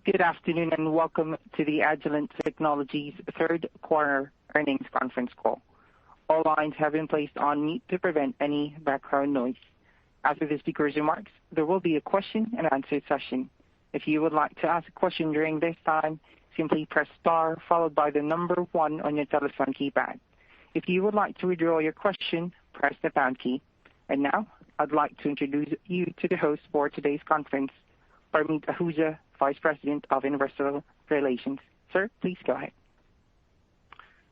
Good afternoon, and welcome to the Agilent Technologies third quarter earnings conference call. All lines have been placed on mute to prevent any background noise. After the speaker's remarks, there will be a question and answer session. If you would like to ask a question during this time, simply press star followed by the number 1 on your telephone keypad. If you would like to withdraw your question, press the pound key. And now, I'd like to introduce you to the host for today's conference, Parmeet Ahuja, Vice President of Investor Relations. Sir, please go ahead.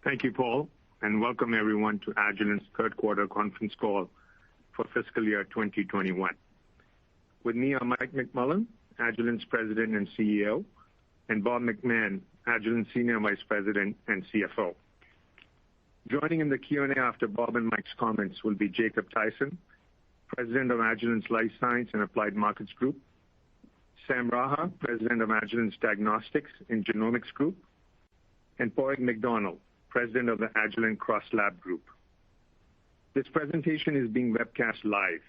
Thank you, Paul, and welcome everyone to Agilent's third quarter conference call for fiscal year 2021. With me are Mike McMullen, Agilent's President and CEO, and Bob McMahon, Agilent's Senior Vice President and CFO. Joining in the Q&A after Bob and Mike's comments will be Jacob Thaysen, President of Agilent's Life Science and Applied Markets Group, Sam Raha, President of Agilent's Diagnostics and Genomics Group, and Padraig McDonnell, President of the Agilent CrossLab Group. This presentation is being webcast live.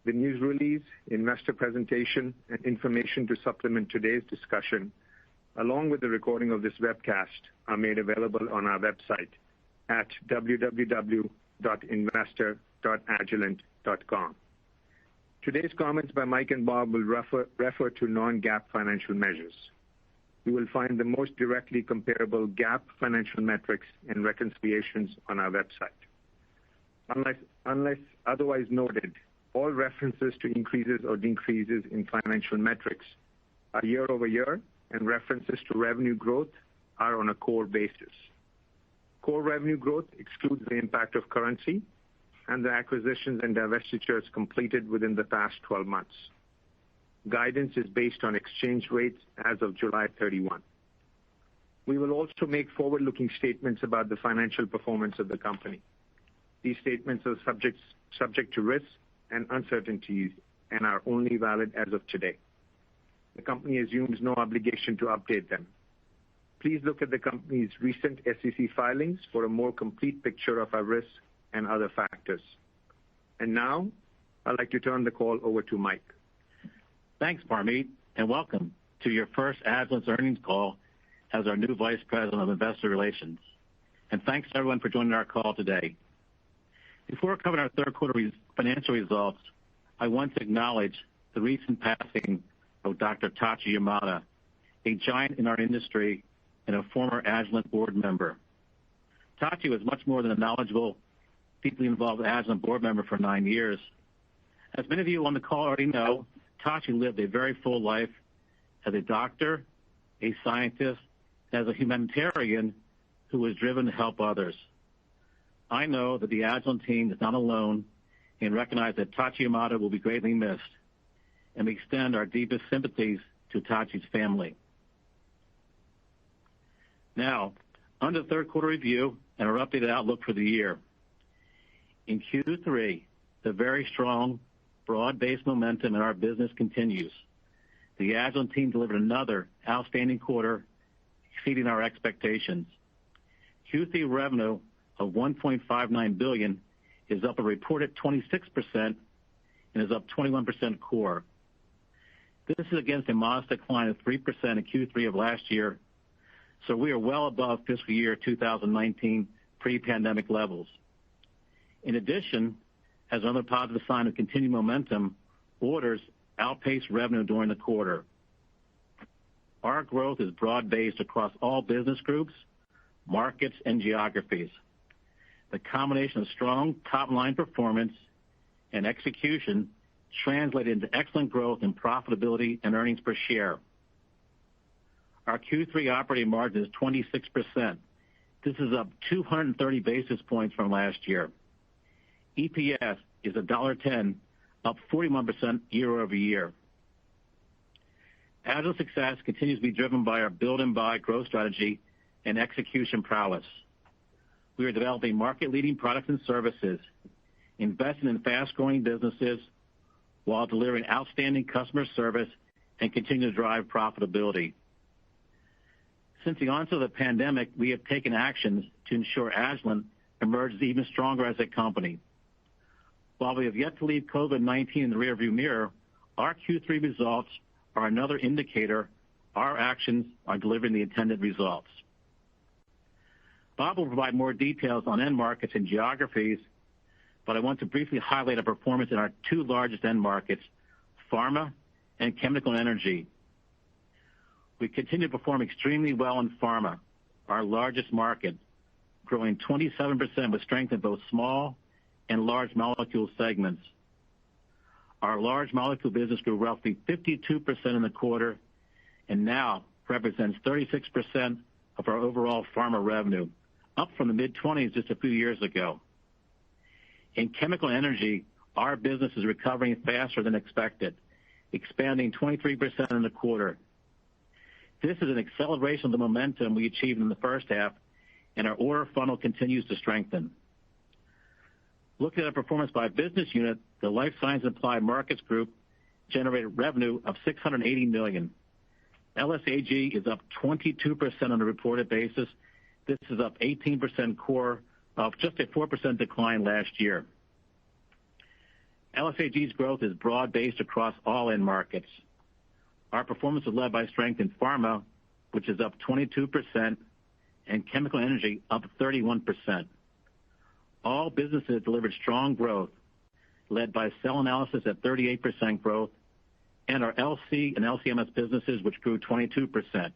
The news release, investor presentation, and information to supplement today's discussion, along with the recording of this webcast, are made available on our website at www.investor.agilent.com. Today's comments by Mike and Bob will refer to non-GAAP financial measures. You will find the most directly comparable GAAP financial metrics and reconciliations on our website. Unless otherwise noted, all references to increases or decreases in financial metrics are year over year, and references to revenue growth are on a core basis. Core revenue growth excludes the impact of currency and the acquisitions and divestitures completed within the past 12 months. Guidance is based on exchange rates as of July 31. We will also make forward-looking statements about the financial performance of the company. These statements are subject to risks and uncertainties and are only valid as of today. The company assumes no obligation to update them. Please look at the company's recent SEC filings for a more complete picture of our risks and other factors. And now, I'd like to turn the call over to Mike. Thanks, Parmeet, and welcome to your first Agilent's earnings call as our new Vice President of Investor Relations. And thanks to everyone for joining our call today. Before covering our third quarter financial results, I want to acknowledge the recent passing of Dr. Tachi Yamada, a giant in our industry and a former Agilent board member. Tachi was much more than a knowledgeable, deeply involved Agilent board member for 9 years. As many of you on the call already know, Tachi lived a very full life as a doctor, a scientist, as a humanitarian who was driven to help others. I know that the Agilent team is not alone and recognize that Tachi Yamada will be greatly missed, and we extend our deepest sympathies to Tachi's family. Now, on to the third quarter review and our updated outlook for the year. In Q3, the very strong, broad-based momentum in our business continues. The Agilent team delivered another outstanding quarter, exceeding our expectations. Q3 revenue of $1.59 billion is up a reported 26% and is up 21% core. This is against a modest decline of 3% in Q3 of last year, so we are well above fiscal year 2019 pre-pandemic levels. In addition, as another positive sign of continued momentum, orders outpaced revenue during the quarter. Our growth is broad-based across all business groups, markets, and geographies. The combination of strong top-line performance and execution translated into excellent growth in profitability and earnings per share. Our Q3 operating margin is 26%. This is up 230 basis points from last year. EPS is $1.10, up 41% year over year. Agilent's success continues to be driven by our build and buy growth strategy and execution prowess. We are developing market-leading products and services, investing in fast-growing businesses while delivering outstanding customer service and continue to drive profitability. Since the onset of the pandemic, we have taken actions to ensure Agilent emerges even stronger as a company. While we have yet to leave COVID-19 in the rearview mirror, our Q3 results are another indicator our actions are delivering the intended results. Bob will provide more details on end markets and geographies, but I want to briefly highlight our performance in our two largest end markets, pharma and chemical and energy. We continue to perform extremely well in pharma, our largest market, growing 27% with strength in both small and large molecule segments. Our large molecule business grew roughly 52% in the quarter and now represents 36% of our overall pharma revenue, up from the mid-20s just a few years ago. In chemical and energy, our business is recovering faster than expected, expanding 23% in the quarter. This is an acceleration of the momentum we achieved in the first half, and our order funnel continues to strengthen. Looking at our performance by business unit, the Life Science and Applied Markets Group generated revenue of $680 million. LSAG is up 22% on a reported basis. This is up 18% core, of just a 4% decline last year. LSAG's growth is broad-based across all end markets. Our performance is led by strength in pharma, which is up 22%, and chemical and energy up 31%. All businesses delivered strong growth, led by cell analysis at 38% growth, and our LC and LCMS businesses, which grew 22%.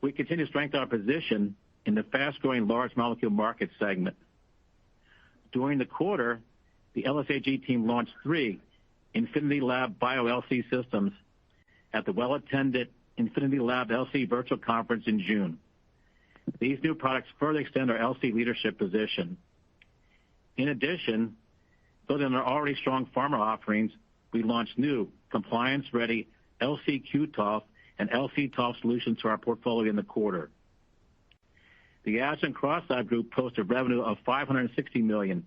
We continue to strengthen our position in the fast-growing large molecule market segment. During the quarter, the LSAG team launched 3 Infinity Lab Bio-LC systems at the well-attended Infinity Lab LC Virtual Conference in June. These new products further extend our LC leadership position. In addition, building on our already strong pharma offerings, we launched new compliance-ready LC QTOF and LC TOF solutions to our portfolio in the quarter. The Agilent CrossLab group posted revenue of $560 million.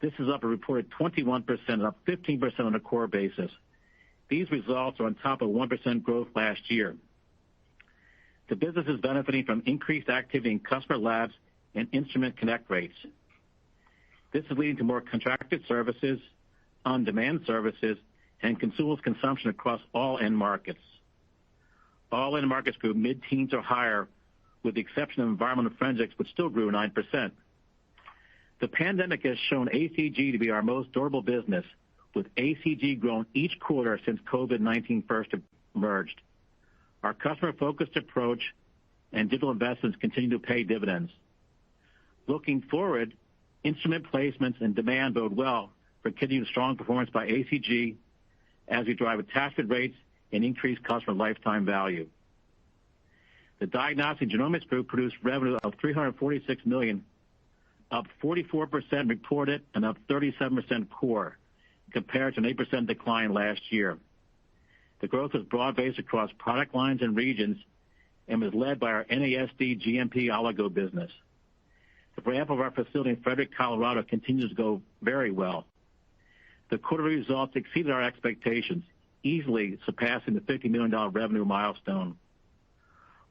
This is up a reported 21% and up 15% on a core basis. These results are on top of 1% growth last year. The business is benefiting from increased activity in customer labs and instrument connect rates. This is leading to more contracted services, on-demand services, and consumables consumption across all end markets. All end markets grew mid-teens or higher, with the exception of environmental forensics, which still grew 9%. The pandemic has shown ACG to be our most durable business, with ACG growing each quarter since COVID-19 first emerged. Our customer-focused approach and digital investments continue to pay dividends. Looking forward, instrument placements and demand bode well for continued strong performance by ACG as we drive attachment rates and increase customer lifetime value. The Diagnostics Genomics Group produced revenue of $346 million, up 44% reported and up 37% core, compared to an 8% decline last year. The growth was broad-based across product lines and regions and was led by our NASD GMP oligo business. The ramp of our facility in Frederick, Colorado continues to go very well. The quarterly results exceeded our expectations, easily surpassing the $50 million revenue milestone.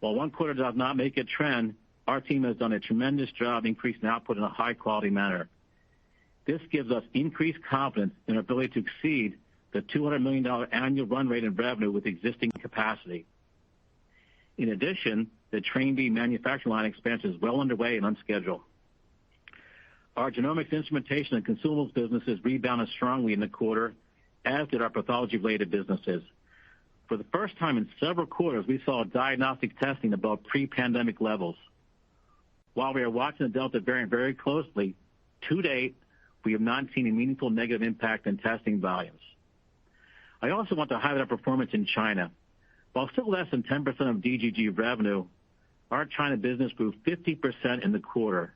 While one quarter does not make a trend, our team has done a tremendous job increasing output in a high-quality manner. This gives us increased confidence in our ability to exceed the $200 million annual run rate in revenue with existing capacity. In addition, the Train B manufacturing line expansion is well underway and on schedule. Our genomics instrumentation and consumables businesses rebounded strongly in the quarter, as did our pathology-related businesses. For the first time in several quarters, we saw diagnostic testing above pre-pandemic levels. While we are watching the Delta variant very closely, to date, we have not seen a meaningful negative impact in testing volumes. I also want to highlight our performance in China. While still less than 10% of DGG revenue, our China business grew 50% in the quarter.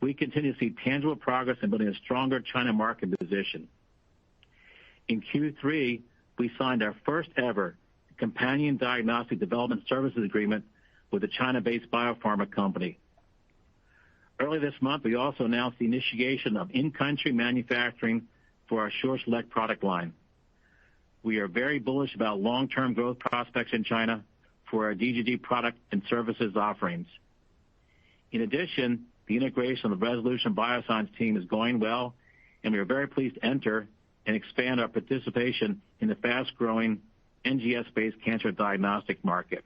We continue to see tangible progress in building a stronger China market position. In Q3, we signed our first ever companion diagnostic development services agreement with a China-based biopharma company. Early this month, we also announced the initiation of in-country manufacturing for our SureSelect product line. We are very bullish about long-term growth prospects in China for our DGG product and services offerings. In addition, the integration of the Resolution Bioscience team is going well, and we are very pleased to enter and expand our participation in the fast-growing NGS-based cancer diagnostic market.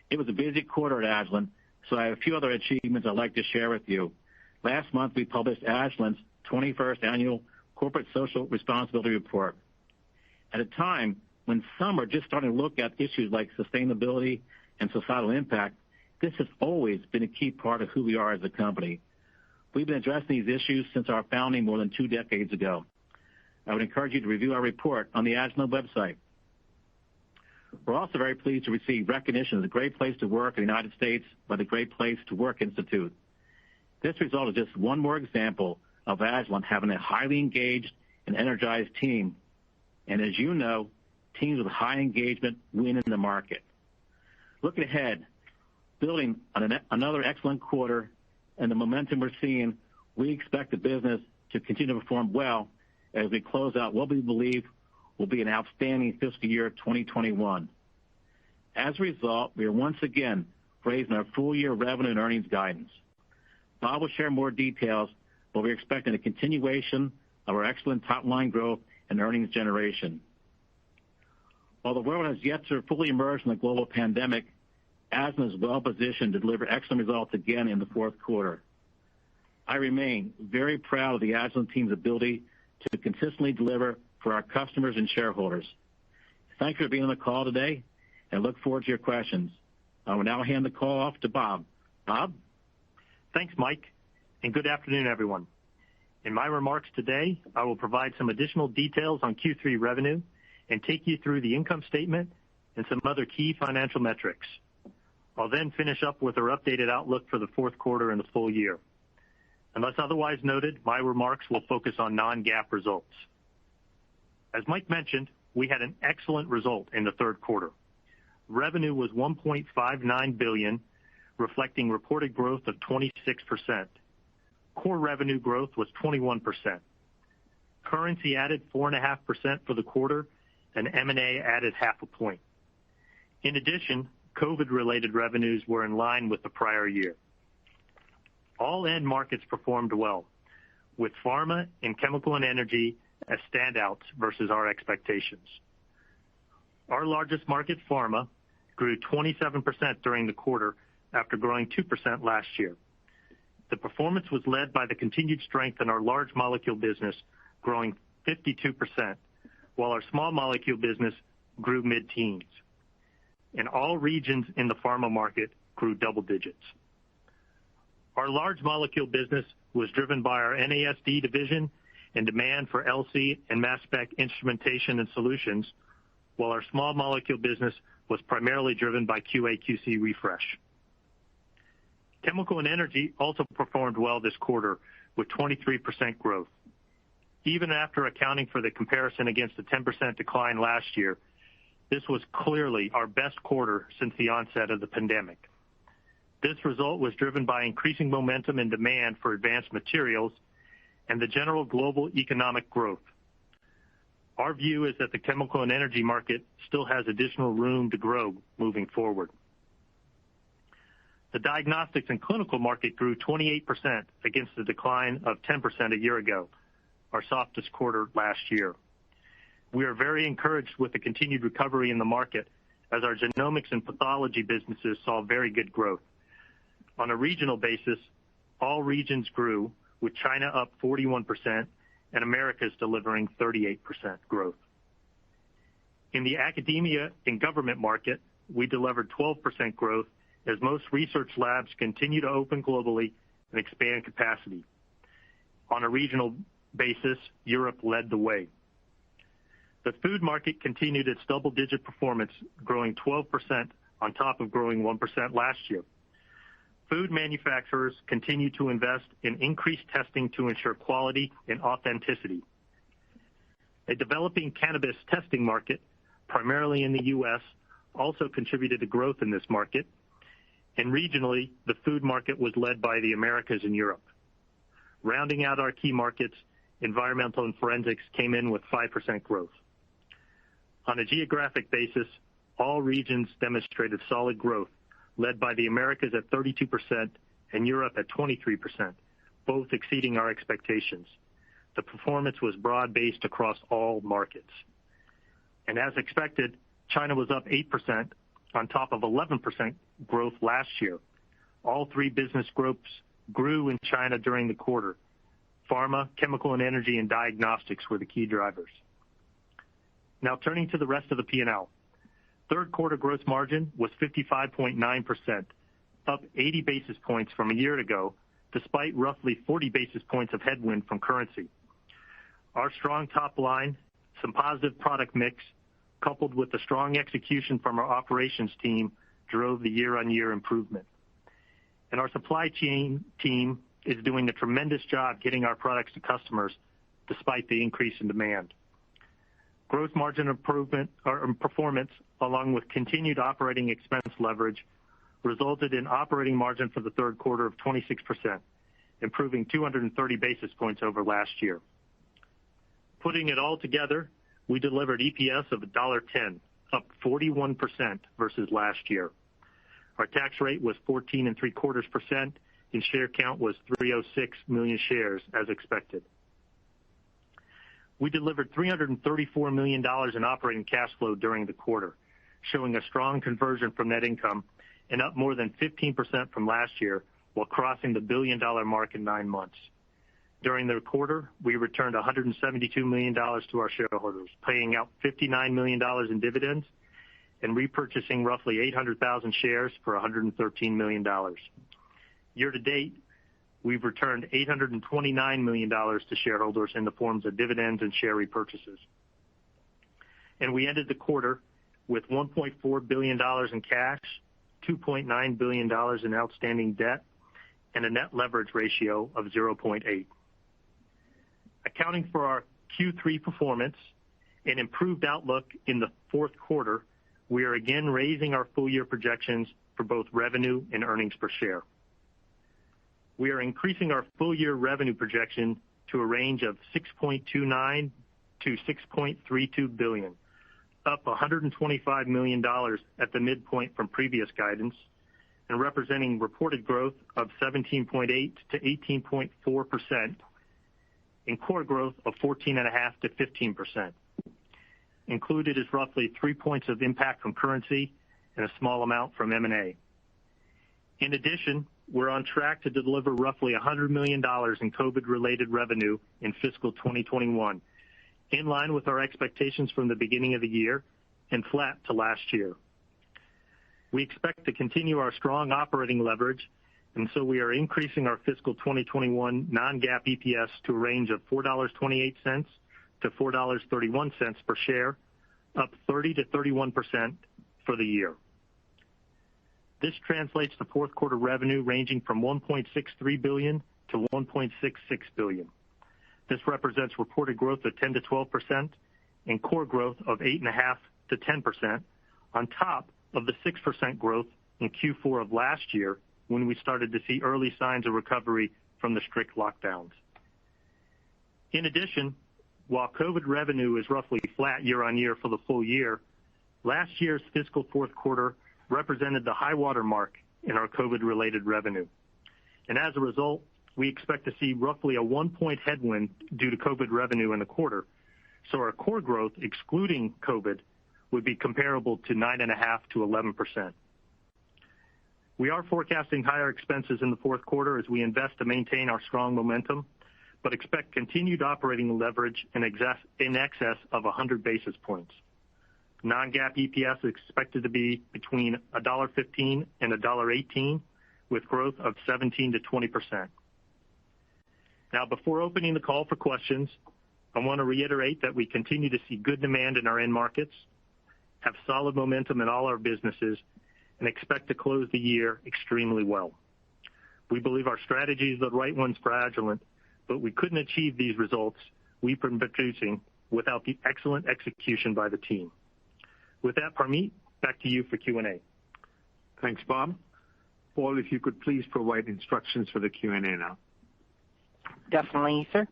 It was a busy quarter at Agilent, so I have a few other achievements I'd like to share with you. Last month, we published Agilent's 21st Annual Corporate Social Responsibility Report. At a time when some are just starting to look at issues like sustainability and societal impact, this has always been a key part of who we are as a company. We've been addressing these issues since our founding more than 2 decades ago. I would encourage you to review our report on the Agilent website. We're also very pleased to receive recognition as a great place to work in the United States by the Great Place to Work Institute. This result is just one more example of Agilent having a highly engaged and energized team. And as you know, teams with high engagement win in the market. Looking ahead, building on another excellent quarter and the momentum we're seeing, we expect the business to continue to perform well as we close out what we believe will be an outstanding fiscal year 2021. As a result, we are once again raising our full-year revenue and earnings guidance. Bob will share more details, but we're expecting a continuation of our excellent top-line growth and earnings generation. While the world has yet to fully emerge from the global pandemic, Agilent is well-positioned to deliver excellent results again in the fourth quarter. I remain very proud of the Agilent team's ability to consistently deliver for our customers and shareholders. Thank you for being on the call today, and look forward to your questions. I will now hand the call off to Bob. Bob? Thanks, Mike, and good afternoon, everyone. In my remarks today, I will provide some additional details on Q3 revenue and take you through the income statement and some other key financial metrics. I'll then finish up with our updated outlook for the fourth quarter and the full year. Unless otherwise noted, my remarks will focus on non-GAAP results. As Mike mentioned, we had an excellent result in the third quarter. Revenue was $1.59 billion, reflecting reported growth of 26%. Core revenue growth was 21%. Currency added 4.5% for the quarter, and M&A added 0.5 point. In addition, COVID-related revenues were in line with the prior year. All end markets performed well, with pharma and chemical and energy as standouts versus our expectations. Our largest market, pharma, grew 27% during the quarter after growing 2% last year. The performance was led by the continued strength in our large molecule business, growing 52%, while our small molecule business grew mid-teens. And all regions in the pharma market grew double digits. Our large molecule business was driven by our NASD division and demand for LC and mass spec instrumentation and solutions, while our small molecule business was primarily driven by QA/QC refresh. Chemical and energy also performed well this quarter with 23% growth. Even after accounting for the comparison against the 10% decline last year, this was clearly our best quarter since the onset of the pandemic. This result was driven by increasing momentum and demand for advanced materials and the general global economic growth. Our view is that the chemical and energy market still has additional room to grow moving forward. The diagnostics and clinical market grew 28% against the decline of 10% a year ago, our softest quarter last year. We are very encouraged with the continued recovery in the market as our genomics and pathology businesses saw very good growth. On a regional basis, all regions grew, with China up 41% and Americas delivering 38% growth. In the academia and government market, we delivered 12% growth as most research labs continue to open globally and expand capacity. On a regional basis, Europe led the way. The food market continued its double-digit performance, growing 12% on top of growing 1% last year. Food manufacturers continue to invest in increased testing to ensure quality and authenticity. A developing cannabis testing market, primarily in the U.S., also contributed to growth in this market, and regionally, the food market was led by the Americas and Europe. Rounding out our key markets, environmental and forensics came in with 5% growth. On a geographic basis, all regions demonstrated solid growth, led by the Americas at 32% and Europe at 23%, both exceeding our expectations. The performance was broad-based across all markets. And as expected, China was up 8% on top of 11% growth last year. All three business groups grew in China during the quarter. Pharma, chemical and energy, and diagnostics were the key drivers. Now turning to the rest of the P&L. Third quarter gross margin was 55.9%, up 80 basis points from a year ago, despite roughly 40 basis points of headwind from currency. Our strong top line, some positive product mix, coupled with the strong execution from our operations team, drove the year-on-year improvement. And our supply chain team is doing a tremendous job getting our products to customers despite the increase in demand. Gross margin improvement or performance, along with continued operating expense leverage, resulted in operating margin for the third quarter of 26%, improving 230 basis points over last year. Putting it all together, we delivered EPS of $1.10, up 41% versus last year. Our tax rate was 14.75%, and share count was 306 million shares, as expected. We delivered $334 million in operating cash flow during the quarter, showing a strong conversion from net income and up more than 15% from last year, while crossing the billion-dollar mark in 9 months. During the quarter, we returned $172 million to our shareholders, paying out $59 million in dividends and repurchasing roughly 800,000 shares for $113 million. Year to date, we've returned $829 million to shareholders in the forms of dividends and share repurchases. And we ended the quarter with $1.4 billion in cash, $2.9 billion in outstanding debt, and a net leverage ratio of 0.8. Accounting for our Q3 performance and improved outlook in the fourth quarter, we are again raising our full-year projections for both revenue and earnings per share. We are increasing our full-year revenue projection to a range of $6.29 to $6.32 billion, up $125 million at the midpoint from previous guidance, and representing reported growth of 17.8 to 18.4%, and core growth of 14.5 to 15%. Included is roughly 3 points of impact from currency and a small amount from M&A. In addition, we're on track to deliver roughly $100 million in COVID-related revenue in fiscal 2021, in line with our expectations from the beginning of the year and flat to last year. We expect to continue our strong operating leverage, and so we are increasing our fiscal 2021 non-GAAP EPS to a range of $4.28 to $4.31 per share, up 30 to 31% for the year. This translates to fourth quarter revenue ranging from $1.63 billion to $1.66 billion. This represents reported growth of 10 to 12% and core growth of 8.5 to 10%, on top of the 6% growth in Q4 of last year, when we started to see early signs of recovery from the strict lockdowns. In addition, while COVID revenue is roughly flat year on year for the full year, last year's fiscal fourth quarter represented the high water mark in our COVID-related revenue. And as a result, we expect to see roughly a 1-point headwind due to COVID revenue in the quarter. So our core growth, excluding COVID, would be comparable to 9.5 to 11%. We are forecasting higher expenses in the fourth quarter as we invest to maintain our strong momentum, but expect continued operating leverage in excess of 100 basis points. Non-GAAP EPS is expected to be between $1.15 and $1.18, with growth of 17 to 20%. Now, before opening the call for questions, I want to reiterate that we continue to see good demand in our end markets, have solid momentum in all our businesses, and expect to close the year extremely well. We believe our strategy is the right ones for Agilent, but we couldn't achieve these results we've been producing without the excellent execution by the team. With that, Parmeet, back to you for Q&A. Thanks, Bob. Paul, if you could please provide instructions for the Q&A now. Definitely, sir.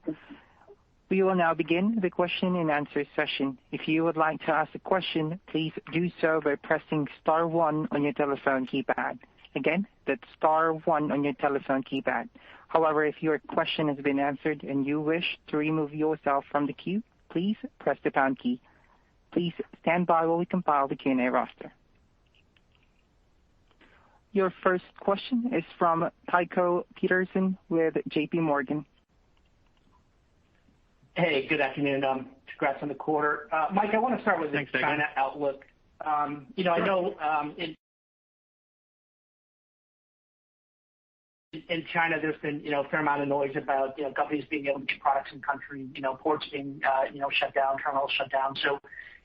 We will now begin the question and answer session. If you would like to ask a question, please do so by pressing star 1 on your telephone keypad. Again, that's star 1 on your telephone keypad. However, if your question has been answered and you wish to remove yourself from the queue, please press the pound key. Please stand by while we compile the Q&A roster. Your first question is from Tycho Peterson with J.P. Morgan. Hey, good afternoon. Congrats on the quarter. Mike, I want to start with the China outlook. I know in China there's been a fair amount of noise about companies being able to get products in country, ports being shut down, terminals shut down. So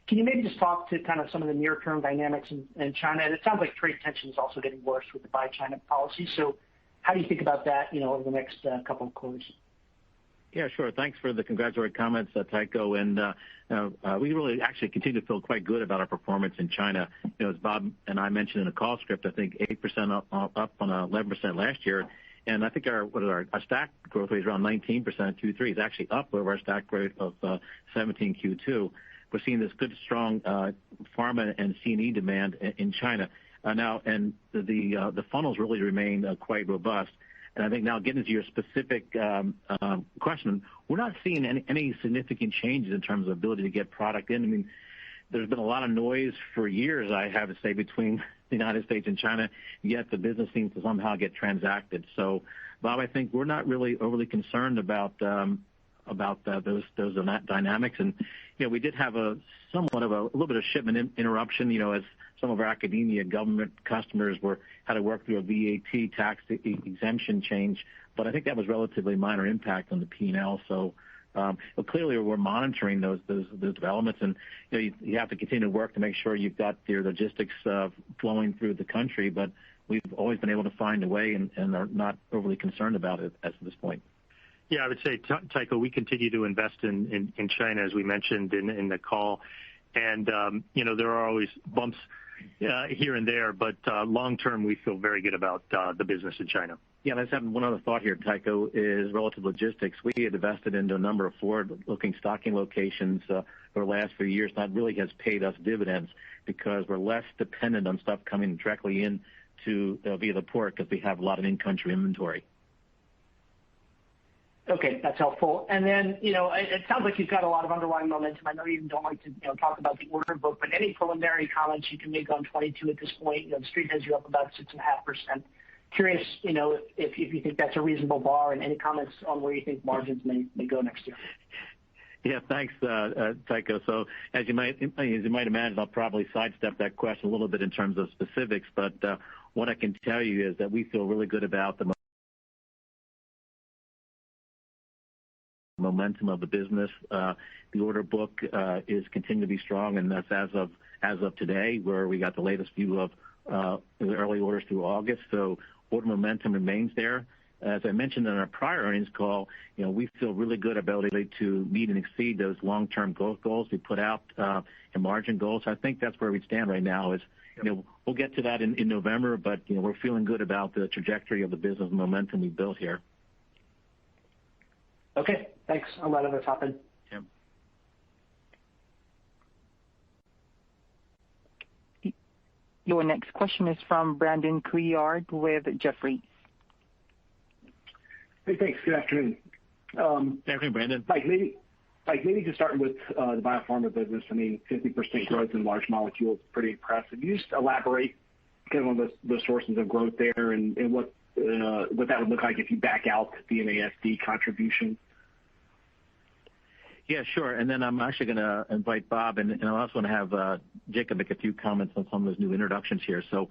can you maybe just talk to kind of some of the near-term dynamics in China? And it sounds like trade tension is also getting worse with the Buy China policy. So how do you think about that over the next couple of quarters? Yeah, sure. Thanks for the congratulatory comments, Tycho. And we really actually continue to feel quite good about our performance in China. As Bob and I mentioned in a call script, I think 8% up on 11% last year. And I think our stack growth rate is around 19% Q3. It's actually up over our stack rate of 17 Q2. We're seeing this good, strong pharma and C&E demand in China now, and the funnels really remain quite robust. And I think now getting to your specific question, we're not seeing any significant changes in terms of ability to get product in. I mean, there's been a lot of noise for years, I have to say, between the United States and China, yet the business seems to somehow get transacted. So, Bob, I think we're not really overly concerned about those dynamics. And we did have a little bit of shipment interruption, as some of our academia government customers had to work through a VAT tax exemption change, but I think that was relatively minor impact on the P&L. So clearly we're monitoring those developments, and you have to continue to work to make sure you've got your logistics flowing through the country. But we've always been able to find a way and are not overly concerned about it at this point. Yeah, I would say, Tycho, we continue to invest in China, as we mentioned in the call. And, there are always bumps here and there, but long term, we feel very good about the business in China. Yeah, let's have one other thought here, Tycho, is relative logistics. We had invested into a number of forward-looking stocking locations over the last few years. That really has paid us dividends because we're less dependent on stuff coming directly in via the port because we have a lot of in-country inventory. Okay, that's helpful. And then, it sounds like you've got a lot of underlying momentum. I know you don't like to talk about the order book, but any preliminary comments you can make on 22 at this point? The street has you up about 6.5%. Curious, if you think that's a reasonable bar, and any comments on where you think margins may go next year. Yeah, thanks, Tycho. So as you might imagine, I'll probably sidestep that question a little bit in terms of specifics, but what I can tell you is that we feel really good about the momentum of the business. The order book is continuing to be strong, and that's as of today, where we got the latest view of the early orders through August. So order momentum remains there. As I mentioned in our prior earnings call, we feel really good about the ability to meet and exceed those long-term growth goals we put out and margin goals. I think that's where we stand right now. Is we'll get to that in November, but we're feeling good about the trajectory of the business momentum we built here. Okay, thanks. I'll let others hop in. Yeah. Your next question is from Brandon Couillard with Jefferies. Hey, thanks. Good afternoon. Good afternoon, Brandon. Mike, maybe just starting with the biopharma business. I mean, 50% growth in large molecules, pretty impressive. Can you just elaborate kind of on the sources of growth there and what that would look like if you back out the NASD contribution? Yeah, sure. And then I'm actually going to invite Bob, and I also want to have Jacob make a few comments on some of those new introductions here. So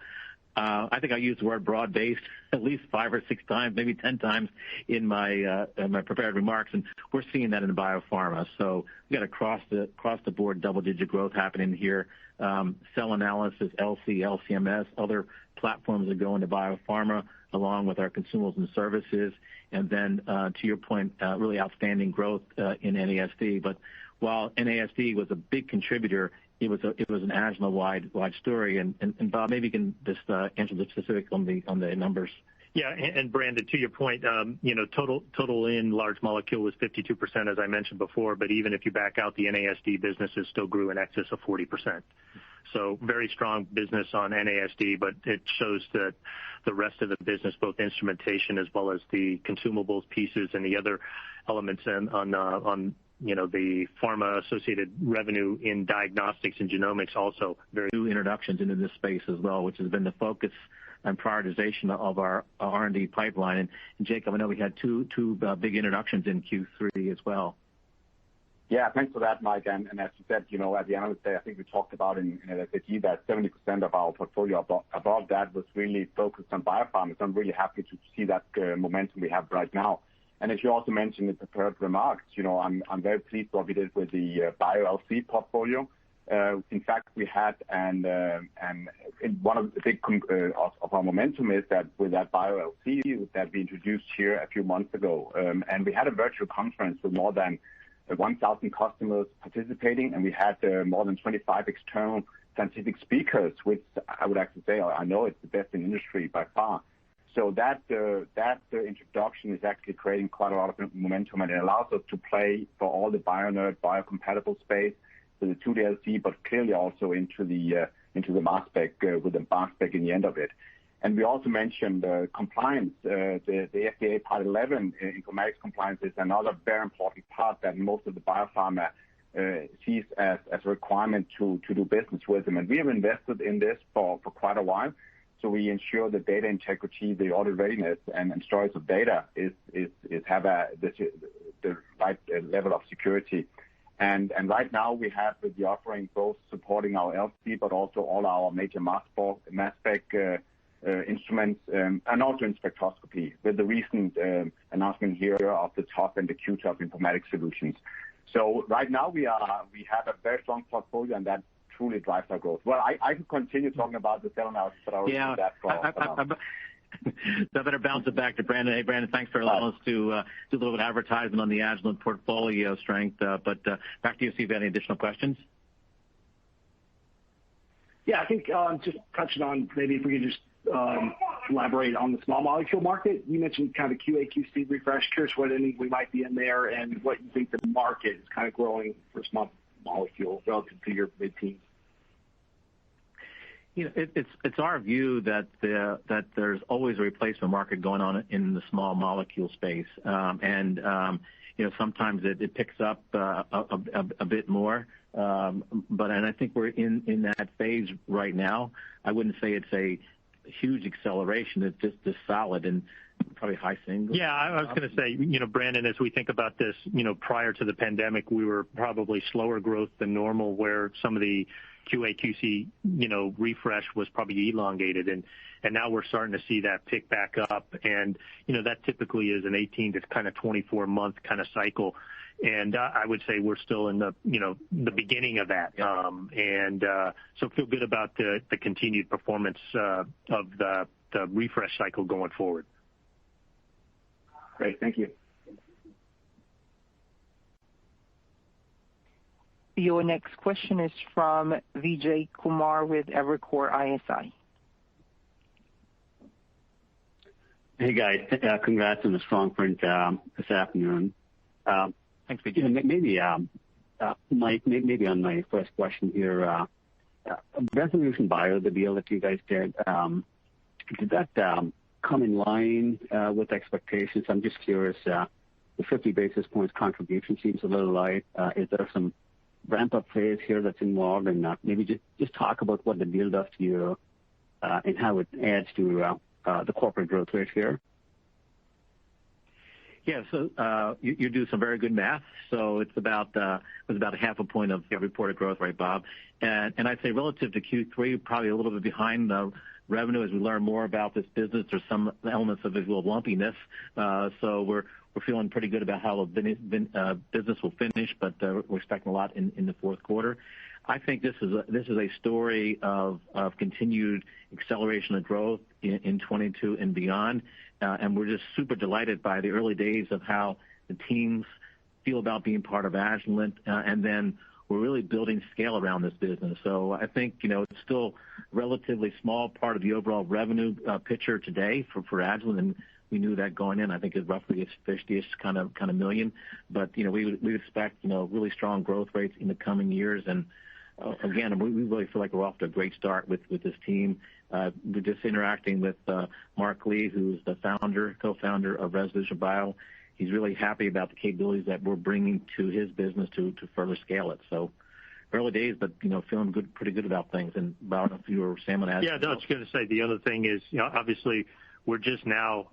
I think I used the word broad-based at least 5 or 6 times, maybe 10 times in my prepared remarks, and we're seeing that in biopharma. So we got across the board double-digit growth happening here. Cell analysis, LC, LCMS, other platforms that go into biopharma, along with our consumables and services. And then, to your point, really outstanding growth in NASD. But while NASD was a big contributor, it was an Agilent wide story. And Bob, maybe you can just answer the specifics on the numbers. Yeah, and Brandon, to your point, total in large molecule was 52%, as I mentioned before. But even if you back out the NASD businesses, still grew in excess of 40%. So very strong business on NASD, but it shows that the rest of the business, both instrumentation as well as the consumables pieces and the other elements on the pharma-associated revenue in diagnostics and genomics also very. New introductions into this space as well, which has been the focus and prioritization of our R&D pipeline. And Jacob, I know we had two big introductions in Q3 as well. Yeah, thanks for that, Mike. And as you said, at the Analyst Day, I think we talked about in LSAG that 70% of our portfolio above that was really focused on biopharma. So I'm really happy to see that momentum we have right now. And as you also mentioned in prepared remarks, I'm very pleased what we did with the Bio-LC portfolio. In fact, we had one of the big of our momentum is that with that Bio-LC that we introduced here a few months ago, and we had a virtual conference with more than 1,000 customers participating, and we had more than 25 external scientific speakers, which I would actually say I know it's the best in the industry by far. So that introduction is actually creating quite a lot of momentum, and it allows us to play for all the bio-nerd, biocompatible space with the 2D LC, but clearly also into the mass spec with the mass spec in the end of it. And we also mentioned compliance. The FDA Part 11 informatics compliance is another very important part that most of the biopharma sees as a requirement to do business with them. And we have invested in this for quite a while. So we ensure the data integrity, the audit readiness, and storage of data is have the right level of security. And right now we have with the offering both supporting our LC, but also all our major mass spec instruments, and also in spectroscopy with the recent announcement here of the top and the Q-top informatics solutions. So right now we have a very strong portfolio, and that truly drives our growth. Well, I could continue talking about the cell analysis, but I will do that for I better bounce it back to Brandon. Hey, Brandon, thanks for allowing us to do a little bit of advertisement on the Agilent portfolio strength. But back to you, see if you have any additional questions. Yeah, I think just touching on maybe if we could just elaborate on the small molecule market. You mentioned kind of QA/QC refresh. Curious what inning we might be in there and what you think the market is kind of growing for small molecule relative to your mid-teens. It's our view that there's always a replacement market going on in the small molecule space, and sometimes it picks up a bit more, but I think we're in that phase right now. I wouldn't say it's a huge acceleration. It's just solid and probably high single. Yeah, I was going to say, Brandon, as we think about this, prior to the pandemic, we were probably slower growth than normal, where some of the QA/QC, refresh was probably elongated, and now we're starting to see that pick back up, and that typically is an 18 to kind of 24-month kind of cycle, and I would say we're still in the beginning of that, so feel good about the continued performance of the refresh cycle going forward. Great, thank you. Your next question is from Vijay Kumar with Evercore ISI. Hey guys, congrats on the strong print this afternoon. Thanks, Vijay. Maybe, Mike, maybe on my first question here, Resolution Bio, the deal that you guys did that come in line with expectations? I'm just curious. The 50 basis points contribution seems a little light. Is there some ramp-up phase here that's involved, and maybe just talk about what the deal does to you and how it adds to the corporate growth rate here? Yeah, so you do some very good math. So it was about a half a point of reported growth rate, Bob. And I'd say relative to Q3, probably a little bit behind the revenue as we learn more about this business. There's some elements of visual lumpiness. So we're feeling pretty good about how the business will finish, but we're expecting a lot in the fourth quarter. I think this is a story of continued acceleration of growth in 22 and beyond, and we're just super delighted by the early days of how the teams feel about being part of Agilent, and then we're really building scale around this business. So I think it's still a relatively small part of the overall revenue picture today for Agilent, and we knew that going in. I think it's roughly 50-ish kind of million, but we would expect really strong growth rates in the coming years. And again, we really feel like we're off to a great start with this team. We're just interacting with Mark Lee, who's the co-founder of Resolution Bio, he's really happy about the capabilities that we're bringing to his business to further scale it. So early days, but feeling pretty good about things. And I don't know if you or Sam want to add. Yeah, no, I was going to say the other thing is, obviously we're just now,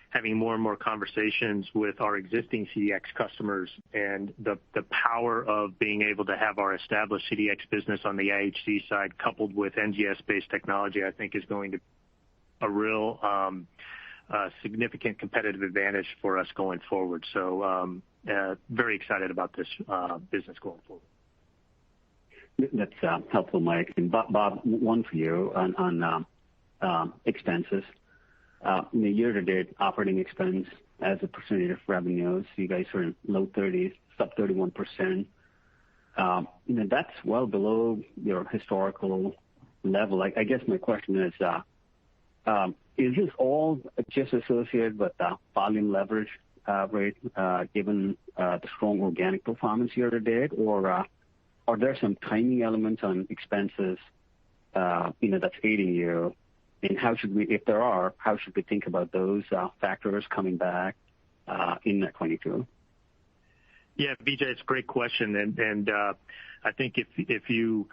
having more and more conversations with our existing CDX customers, and the power of being able to have our established CDX business on the IHC side coupled with NGS-based technology, I think is going to be a real significant competitive advantage for us going forward. So very excited about this business going forward. That's helpful, Mike. And Bob, one for you on expenses. In the year-to-date operating expense as a percentage of revenues, you guys are in low 30s, sub 31%. That's well below your historical level. I guess my question is this all just associated with volume leverage rate, given the strong organic performance year-to-date, or are there some timing elements on expenses that's aiding you? And if there are, how should we think about those factors coming back in 22? Yeah, Vijay, it's a great question. And I think if you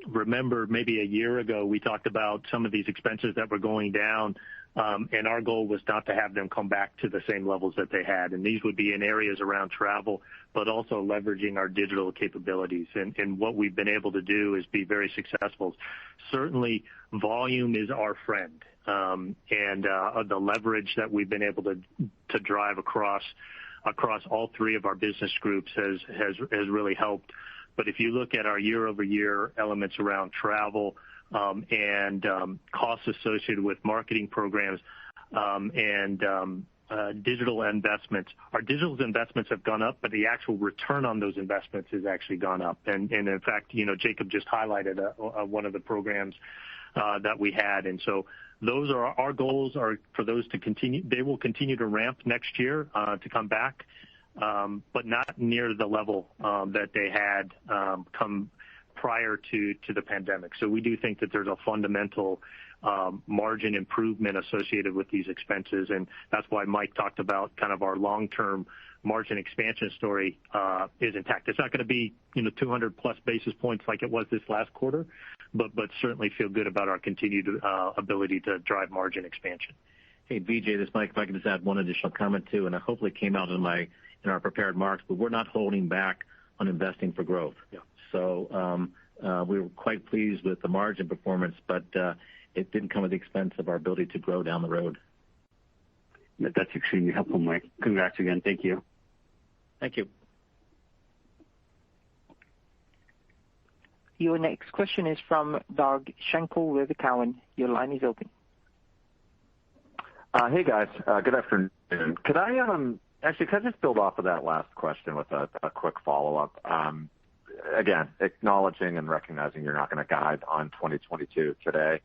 remember maybe a year ago, we talked about some of these expenses that were going down, and our goal was not to have them come back to the same levels that they had. And these would be in areas around travel, but also leveraging our digital capabilities. And what we've been able to do is be very successful. Certainly, volume is our friend, and the leverage that we've been able to drive across all three of our business groups has really helped. But if you look at our year-over-year elements around travel and costs associated with marketing programs and digital investments, our digital investments have gone up, but the actual return on those investments has actually gone up. And in fact, Jacob just highlighted one of the programs that we had. And so those are our goals are for those to continue. They will continue to ramp next year to come back, but not near the level that they had come prior to the pandemic. So we do think that there's a fundamental margin improvement associated with these expenses, and that's why Mike talked about kind of our long-term margin expansion story is intact. It's not going to be 200 plus basis points like it was this last quarter, but certainly feel good about our continued ability to drive margin expansion. Hey, Vijay, this is Mike. If I can just add one additional comment too, and it hopefully came out in our prepared remarks, but we're not holding back on investing for growth. Yeah. So we were quite pleased with the margin performance, but it didn't come at the expense of our ability to grow down the road. That's extremely helpful, Mike. Congrats again. Thank you. Thank you. Your next question is from Doug Schenkel with Cowen. Your line is open. Hey, guys. Good afternoon. Could I just build off of that last question with a quick follow-up? Again, acknowledging and recognizing you're not going to guide on 2022 today.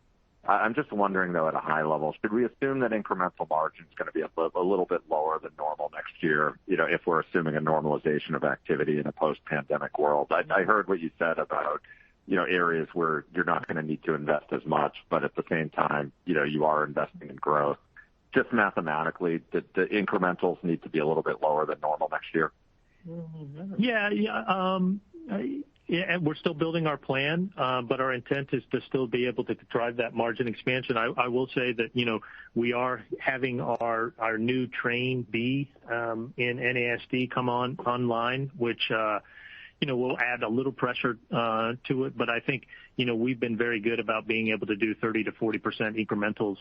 I'm just wondering, though, at a high level, should we assume that incremental margin is going to be a little bit lower than normal next year, if we're assuming a normalization of activity in a post-pandemic world? I heard what you said about, areas where you're not going to need to invest as much, but at the same time, you are investing in growth. Just mathematically, the incrementals need to be a little bit lower than normal next year? Yeah, we're still building our plan, but our intent is to still be able to drive that margin expansion. I will say that, we are having our new Train B in NASD come online, which, will add a little pressure to it. But I think, we've been very good about being able to do 30 to 40% incrementals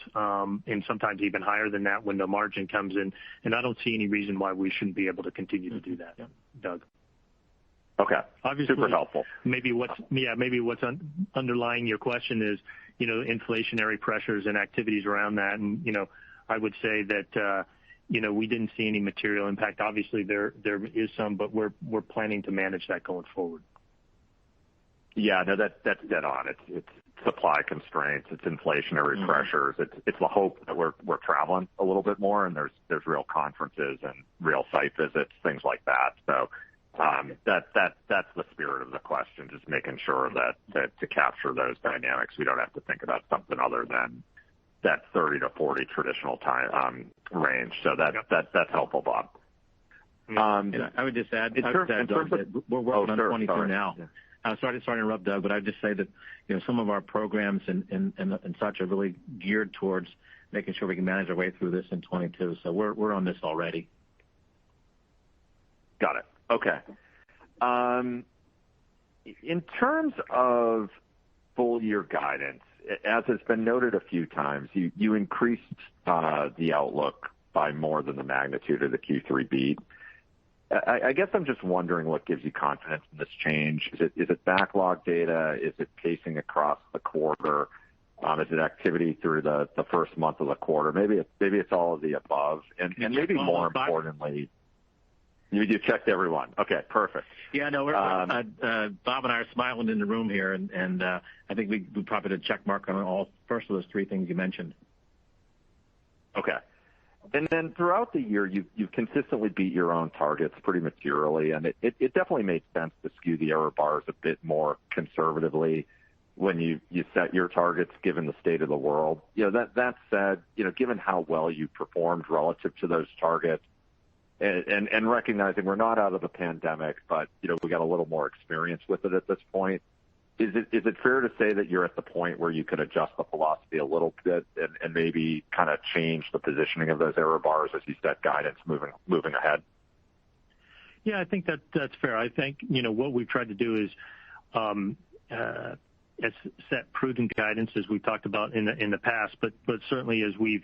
and sometimes even higher than that when the margin comes in. And I don't see any reason why we shouldn't be able to continue to do that, Doug. Okay. Obviously, super helpful. Maybe what's underlying your question is, inflationary pressures and activities around that. And, I would say that, we didn't see any material impact. Obviously, there is some, but we're planning to manage that going forward. Yeah, no, that's dead on. It's supply constraints, it's inflationary pressures. It's the hope that we're traveling a little bit more, and there's real conferences and real site visits, things like that. So that's the spirit of the question, just making sure that to capture those dynamics, we don't have to think about something other than that 30 to 40 traditional time range. So that's helpful, Bob. I would just add, Doug, that we're working on 22 now. Yeah. Sorry to interrupt, Doug, but I'd just say that some of our programs and such are really geared towards making sure we can manage our way through this in 22. So we're on this already. Got it. Okay. In terms of full year guidance, as has been noted a few times, you increased the outlook by more than the magnitude of the Q3 beat. I guess I'm just wondering what gives you confidence in this change. Is it backlog data? Is it pacing across the quarter? Is it activity through the first month of the quarter? Maybe it's all of the above. And maybe more importantly, you checked everyone. Okay, perfect. Yeah, no, Bob and I are smiling in the room here, and I think we probably did a check mark on all first of those three things you mentioned. Okay. And then throughout the year, you've consistently beat your own targets pretty materially, and it definitely made sense to skew the error bars a bit more conservatively when you set your targets, given the state of the world. That said, given how well you performed relative to those targets, and recognizing we're not out of the pandemic, but we got a little more experience with it at this point. Is it fair to say that you're at the point where you could adjust the philosophy a little bit and maybe kind of change the positioning of those error bars as you set guidance moving ahead? Yeah, I think that's fair. I think what we've tried to do is set prudent guidance, as we talked about in the past, but certainly as we've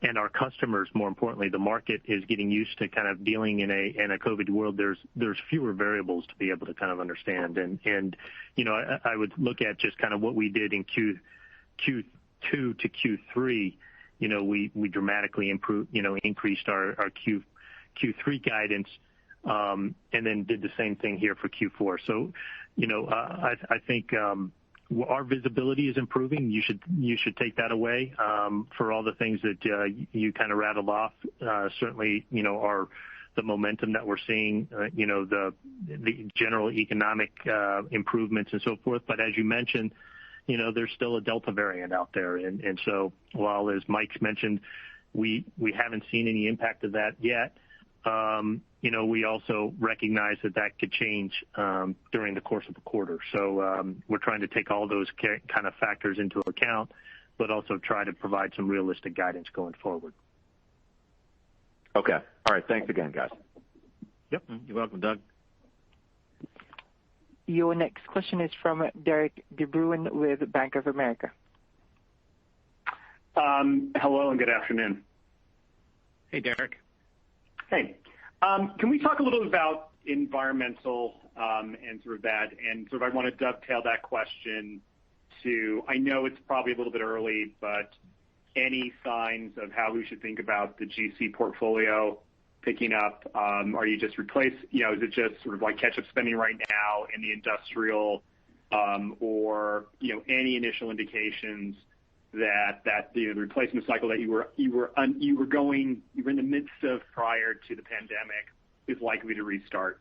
and our customers, more importantly, the market is getting used to kind of dealing in a COVID world. There's fewer variables to be able to kind of understand. And I would look at just kind of what we did in Q2 to Q3. We dramatically increased our Q3 guidance, and then did the same thing here for Q4. So, I think our visibility is improving. You should take that away for all the things that you kind of rattled off. Certainly, are the momentum that we're seeing, the general economic improvements and so forth. But as you mentioned, there's still a Delta variant out there, and so while, as Mike's mentioned, we haven't seen any impact of that yet. We also recognize that could change during the course of the quarter. So we're trying to take all those kind of factors into account, but also try to provide some realistic guidance going forward. Okay. All right. Thanks again, guys. Yep. You're welcome, Doug. Your next question is from Derik De Bruin with Bank of America. Hello and good afternoon. Hey, Derik. Hey. Can we talk a little about environmental and sort of that, and sort of I want to dovetail that question to, I know it's probably a little bit early, but any signs of how we should think about the GC portfolio picking up? Are you just is it just sort of like catch-up spending right now in the industrial, or any initial indications that the replacement cycle that you were in the midst of prior to the pandemic is likely to restart?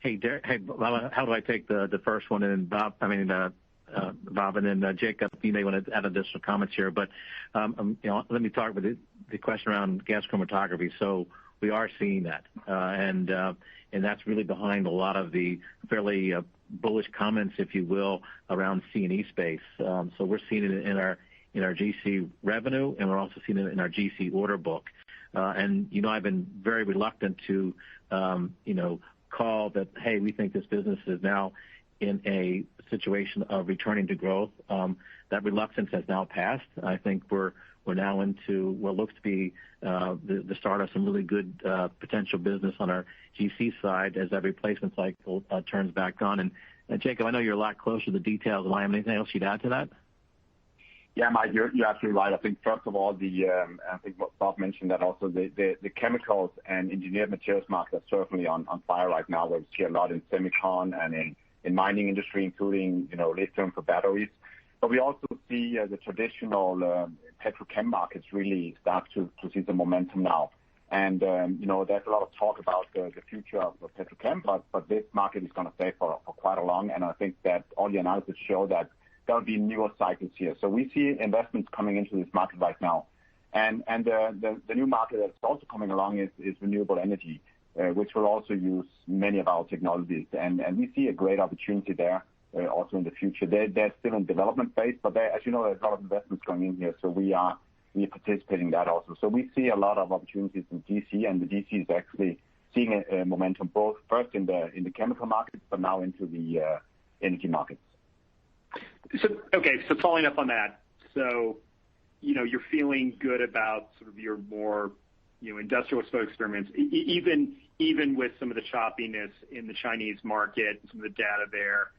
Hey, Derek. Hey, Bob, how do I take the first one? And Bob, and then Jacob, you may want to add additional comments here. But let me talk about the question around gas chromatography. So we are seeing that, and that's really behind a lot of the fairly bullish comments, if you will, around C&E space. So we're seeing it in our GC revenue, and we're also seeing it in our GC order book. And I've been very reluctant to call that, hey, we think this business is now in a situation of returning to growth. That reluctance has now passed. I think we're now into what looks to be the start of some really good potential business on our GC side as that replacement cycle turns back on. And Jacob, I know you're a lot closer to the details. Do I have anything else you'd add to that? Yeah, Mike, you're absolutely right. I think first of all, I think what Bob mentioned, that also the chemicals and engineered materials market are certainly on fire right now. We see a lot in semicon and in mining industry, including lithium for batteries. But we also see the traditional petrochem markets really start to see some momentum now. And there's a lot of talk about the future of petrochem, but this market is going to stay for quite a long. And I think that all the analysis show that there'll be newer cycles here. So we see investments coming into this market right now. And the new market that's also coming along is renewable energy, which will also use many of our technologies. And we see a great opportunity there also in the future. They're still in development phase, but as you know, there's a lot of investments going in here, so we are participating in that also. So we see a lot of opportunities in DC, and the DC is actually seeing a momentum both first in the chemical markets, but now into the energy markets. So following up on that, so you're feeling good about sort of your more industrial experiments, even with some of the choppiness in the Chinese market, some of the data there.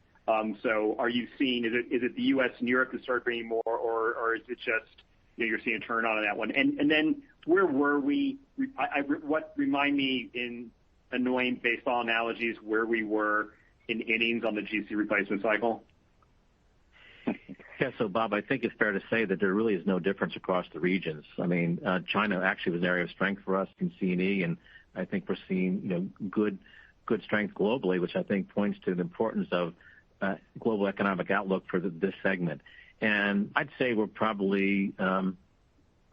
So are you seeing, is it the U.S. and Europe that start bringing more, or is it just you're seeing a turn on that one? And then where were we? Remind me in annoying baseball analogies where we were in innings on the GC replacement cycle? Yeah, so Bob, I think it's fair to say that there really is no difference across the regions. I mean, China actually was an area of strength for us in C&E, and I think we're seeing good strength globally, which I think points to the importance of global economic outlook for this segment. And I'd say we're probably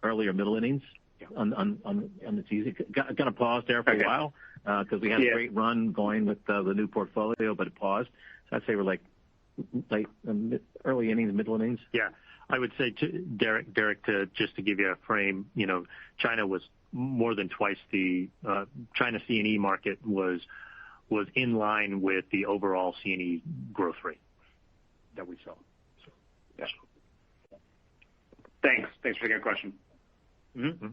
early or middle innings on the GC. Going to pause there for a while because we had a great run going with the new portfolio, but it paused. So I'd say we're like early innings, middle innings. Yeah, I would say Derik, just to give you a frame, China was more than twice the China C&E market was in line with the overall C&E growth rate that we saw. So, yeah. Thanks for taking a question. Mm-hmm.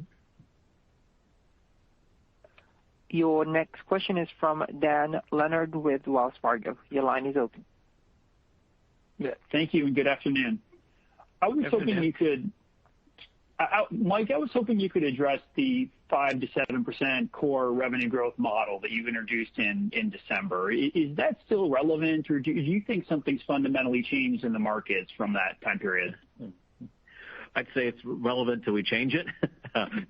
Your next question is from Dan Leonard with Wells Fargo. Your line is open. Yeah, thank you and good afternoon. I was hoping you could, Mike, address the 5 to 7% core revenue growth model that you introduced in December. Is that still relevant, or do you think something's fundamentally changed in the markets from that time period? I'd say it's relevant till we change it.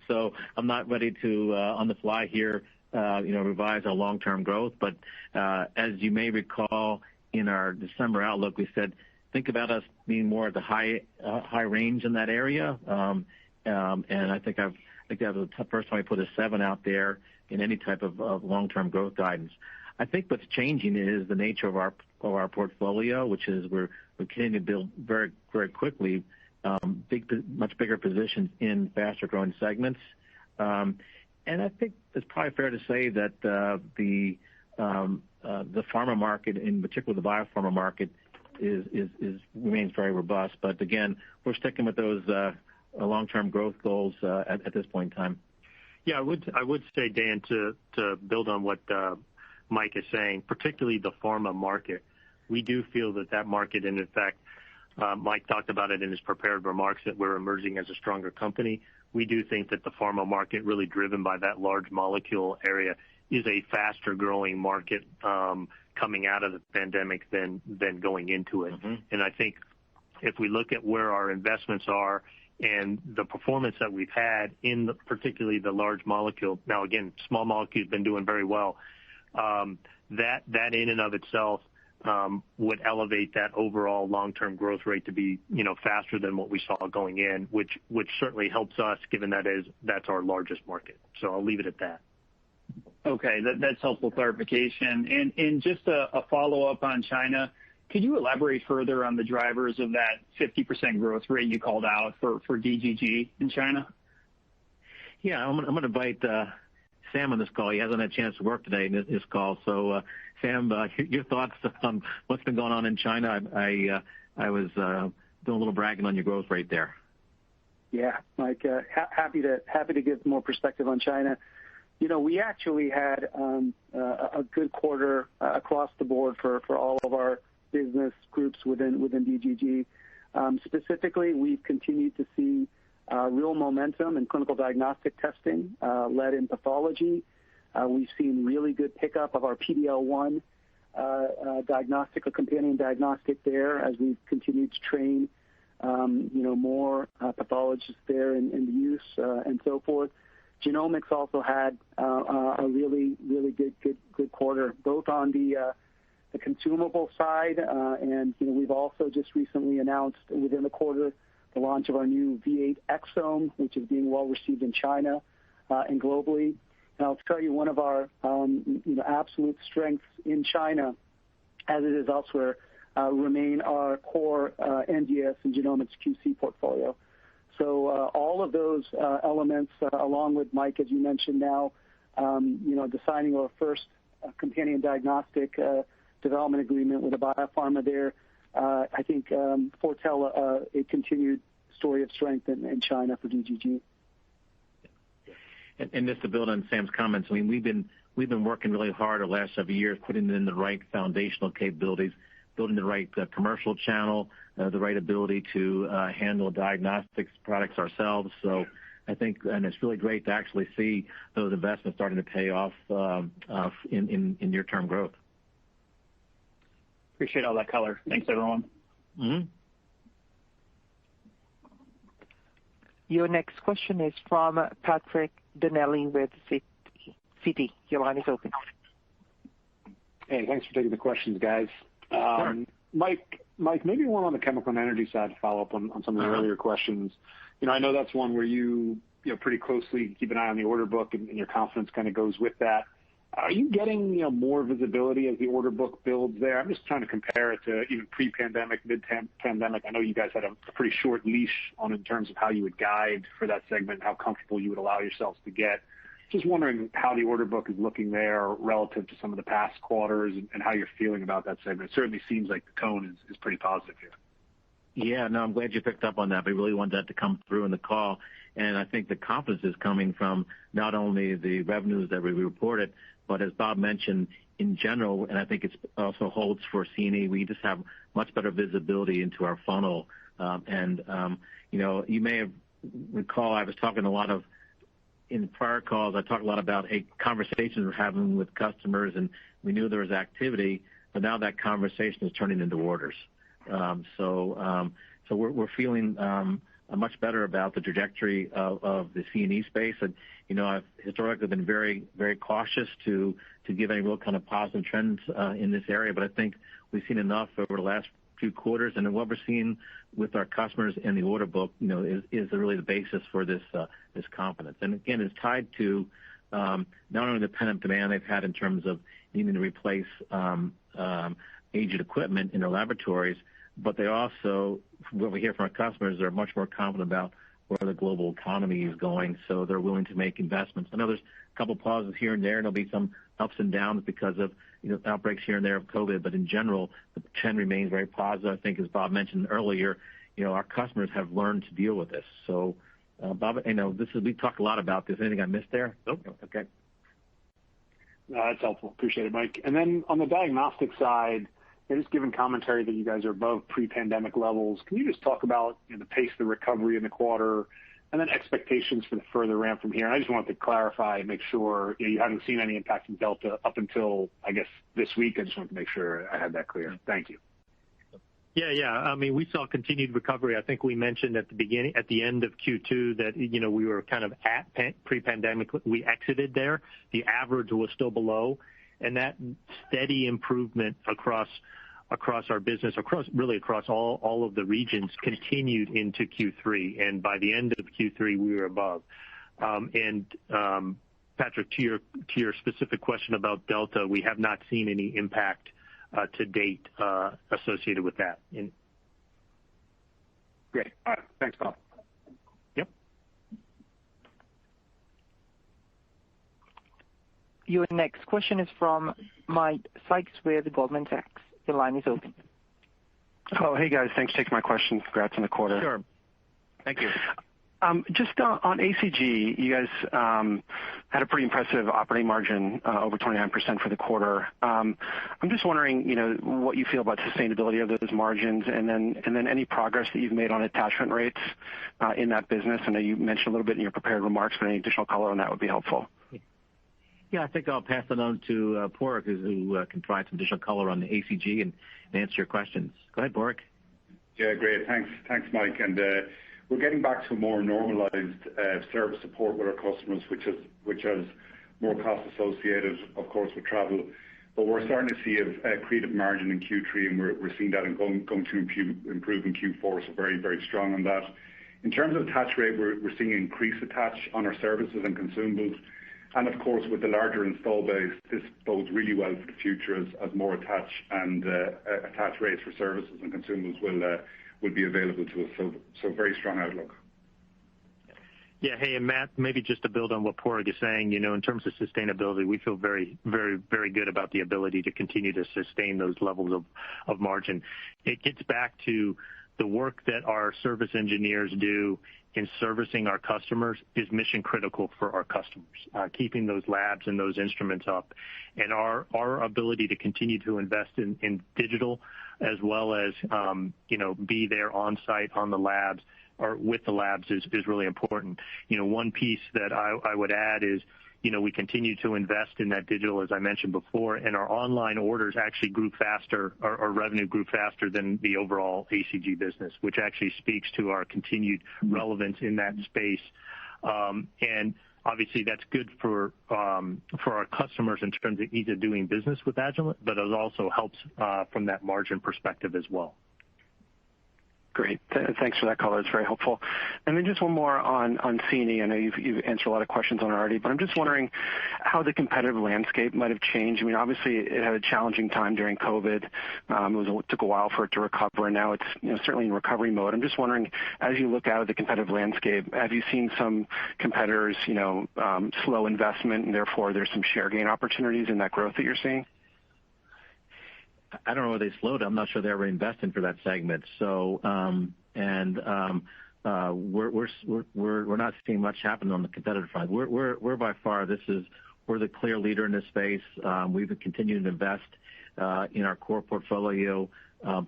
So I'm not ready to, on the fly here, revise our long-term growth. But as you may recall, in our December outlook, we said, think about us being more at the high range in that area. And I think that was the first time I put a 7 out there in any type of long-term growth guidance. I think what's changing is the nature of our portfolio, which is we're continuing to build very, very quickly much bigger positions in faster growing segments. And I think it's probably fair to say that the pharma market, in particular the biopharma market, remains very robust. But again, we're sticking with those long-term growth goals at this point in time. Yeah, I would say, Dan, to build on what Mike is saying, particularly the pharma market, we do feel that market, and in fact, Mike talked about it in his prepared remarks, that we're emerging as a stronger company. We do think that the pharma market, really driven by that large molecule area, is a faster growing market coming out of the pandemic than going into it. Mm-hmm. And I think if we look at where our investments are and the performance that we've had in particularly the large molecule, now again, small molecule has been doing very well, that in and of itself would elevate that overall long-term growth rate to be faster than what we saw going in, which certainly helps us given that's our largest market. So I'll leave it at that. Okay, that's helpful clarification. And just a follow-up on China, could you elaborate further on the drivers of that 50% growth rate you called out for DGG in China? Yeah, I'm going to invite Sam on this call. He hasn't had a chance to work today in this call. So, Sam, your thoughts on what's been going on in China? I was doing a little bragging on your growth rate there. Yeah, Mike, happy to give more perspective on China. We actually had a good quarter across the board for all of our business groups within DGG. Specifically, we've continued to see real momentum in clinical diagnostic testing, led in pathology. We've seen really good pickup of our PDL1 diagnostic or companion diagnostic there as we've continued to train more pathologists there in the use and so forth. Genomics also had a really good quarter, both on the the consumable side. And we've also just recently announced within the quarter the launch of our new V8 exome, which is being well received in China and globally. And I'll tell you, one of our absolute strengths in China, as it is elsewhere, remain our core NGS and genomics QC portfolio. So all of those elements, along with Mike, as you mentioned now, the signing of our first companion diagnostic development agreement with a biopharma there, I think foretell a continued story of strength in China for DGG. And just to build on Sam's comments, I mean, we've been working really hard the last several years, putting in the right foundational capabilities, building the right commercial channel, the right ability to handle diagnostics products ourselves. So I think, and it's really great to actually see those investments starting to pay off in near-term growth. Appreciate all that color. Thanks, everyone. Mm-hmm. Your next question is from Padraig, Donnelly with Citi. Your line is open. Hey, thanks for taking the questions, guys. Sure. Mike, maybe one on the chemical and energy side to follow up on some of the earlier questions. I know that's one where you pretty closely keep an eye on the order book, and your confidence kind of goes with that. Are you getting more visibility as the order book builds there? I'm just trying to compare it to even pre-pandemic, mid-pandemic. I know you guys had a pretty short leash on in terms of how you would guide for that segment and how comfortable you would allow yourselves to get. Just wondering how the order book is looking there relative to some of the past quarters and how you're feeling about that segment. It certainly seems like the tone is pretty positive here. Yeah, no, I'm glad you picked up on that. We really wanted that to come through in the call. And I think the confidence is coming from not only the revenues that we reported, but as Bob mentioned, in general, and I think it also holds for C&E, we just have much better visibility into our funnel. You may have recall I was talking in prior calls, I talked a lot about conversations we're having with customers, and we knew there was activity, but now that conversation is turning into orders. So we're feeling much better about the trajectory of the C&E space. And I've historically been very, very cautious to give any real kind of positive trends in this area, but I think we've seen enough over the last few quarters, and what we're seeing with our customers in the order book, is really the basis for this confidence. And again, it's tied to not only the pent-up demand they've had in terms of needing to replace aged equipment in their laboratories, but they also, what we hear from our customers, they're much more confident about where the global economy is going, so they're willing to make investments. I know there's a couple pauses here and there, and there'll be some ups and downs because of outbreaks here and there of COVID, but in general, the trend remains very positive. I think, as Bob mentioned earlier, our customers have learned to deal with this. So, Bob, we talked a lot about this. Anything I missed there? Nope. Okay. No, that's helpful. Appreciate it, Mike. And then on the diagnostic side, just given commentary that you guys are above pre-pandemic levels, can you just talk about the pace of the recovery in the quarter and then expectations for the further ramp from here? And I just wanted to clarify and make sure you haven't seen any impact from Delta up until, I guess, this week. I just wanted to make sure I had that clear. Thank you. Yeah. I mean, we saw continued recovery. I think we mentioned at the end of Q2 that, we were kind of at pre-pandemic. We exited there. The average was still below, and that steady improvement across our business, across all of the regions, continued into Q3. And by the end of Q3, we were above. Patrick, to your specific question about Delta, we have not seen any impact to date associated with that. Great. All right. Thanks, Bob. Yep. Your next question is from Mike Sykes with Goldman Sachs. Your line is open. Oh, hey, guys. Thanks for taking my question. Congrats on the quarter. Sure. Thank you. Just on ACG, you guys had a pretty impressive operating margin, over 29% for the quarter. I'm just wondering, what you feel about sustainability of those margins, and then any progress that you've made on attachment rates in that business. I know you mentioned a little bit in your prepared remarks, but any additional color on that would be helpful. Yeah, I think I'll pass it on to Padraig, who can provide some additional color on the ACG and answer your questions. Go ahead, Padraig. Yeah, great. Thanks, Mike. And we're getting back to a more normalized service support with our customers, which has more costs associated, of course, with travel. But we're starting to see a accretive margin in Q3, and we're seeing that and going to improve in Q4, so very, very strong on that. In terms of attach rate, we're seeing increased attach on our services and consumables. And of course, with the larger install base, this bodes really well for the future as more attach rates for services and consumables will be available to us. So very strong outlook. Yeah. Hey, and Matt, maybe just to build on what Padraig is saying, in terms of sustainability, we feel very, very, very good about the ability to continue to sustain those levels of margin. It gets back to the work that our service engineers do in servicing our customers is mission critical for our customers, keeping those labs and those instruments up. And our ability to continue to invest in digital as well as, be there on site on the labs or with the labs is really important. One piece that I would add is, we continue to invest in that digital, as I mentioned before, and our online orders actually grew faster, our revenue grew faster than the overall ACG business, which actually speaks to our continued relevance in that space. And obviously that's good for our customers in terms of ease of doing business with Agilent, but it also helps from that margin perspective as well. Great. Thanks for that color. It's very helpful. And then just one more on C&E. I know you've answered a lot of questions on it already, but I'm just wondering how the competitive landscape might have changed. I mean, obviously it had a challenging time during COVID. It took a while for it to recover, and now it's certainly in recovery mode. I'm just wondering, as you look out at the competitive landscape, have you seen some competitors, slow investment, and therefore there's some share gain opportunities in that growth that you're seeing? I don't know whether they slowed. I'm not sure they're reinvesting for that segment. So, we're not seeing much happen on the competitive front. We're by far we're the clear leader in this space. We've been continuing to invest in our core portfolio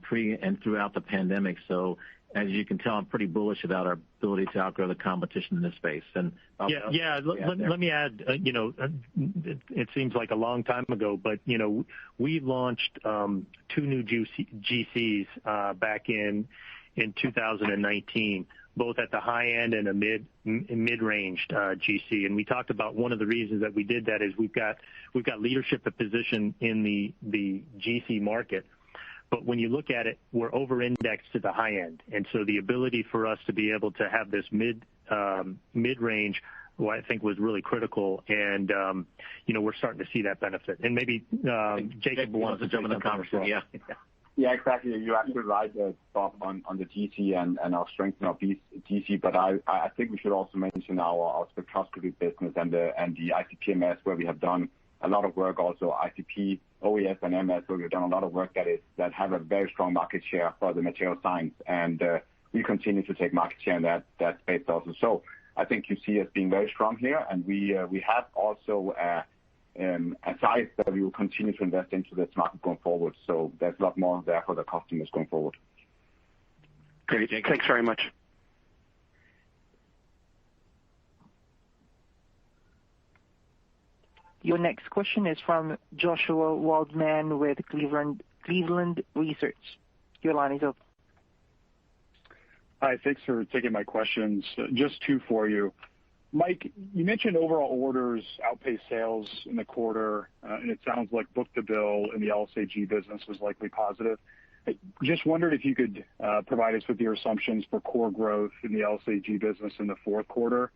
pre and throughout the pandemic. So, as you can tell, I'm pretty bullish about our ability to outgrow the competition in this space. And let me add, it seems like a long time ago, but we launched 2 new GCs back in 2019, both at the high end and a mid-range GC. And we talked about one of the reasons that we did that is we've got leadership position in the GC market. But when you look at it, we're over-indexed to the high end. And so the ability for us to be able to have this mid-range, I think was really critical. And, we're starting to see that benefit. And maybe Jacob wants to jump in the conversation. Yeah, exactly. You're absolutely right, Bob, on the GC and our strength in our GC. But I think we should also mention our spectroscopy business and the ICP-MS, where we have done a lot of work, also ICP, OES, and MS, where we've done a lot of work that have a very strong market share for the material science, and we continue to take market share in that space also. So I think you see us being very strong here, and we have also a size that we will continue to invest into this market going forward. So there's a lot more there for the customers going forward. Great. Thanks very much. Your next question is from Joshua Waldman with Cleveland Research. Your line is open. Hi, thanks for taking my questions. Just 2 for you. Mike, you mentioned overall orders outpaced sales in the quarter, and it sounds like book-to-bill in the LSAG business was likely positive. I just wondered if you could provide us with your assumptions for core growth in the LSAG business in the fourth quarter.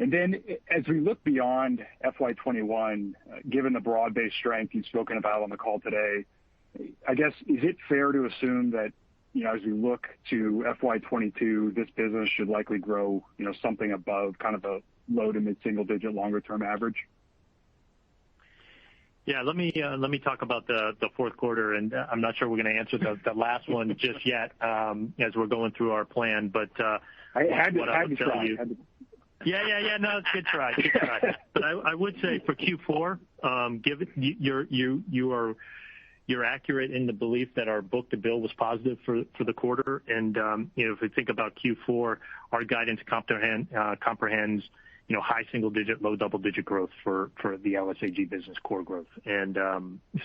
And then as we look beyond FY21, given the broad-based strength you've spoken about on the call today, I guess, is it fair to assume that, as we look to FY22, this business should likely grow, something above kind of a low to mid-single digit longer term average? Yeah, let me talk about the fourth quarter, and I'm not sure we're going to answer the last one just yet as we're going through our plan. But I had to try. Yeah. No, it's good try. But I would say for Q4, given you're accurate in the belief that our book-to-bill was positive for the quarter, and if we think about Q4, our guidance comprehends high single-digit, low double-digit growth for the LSAG business core growth, and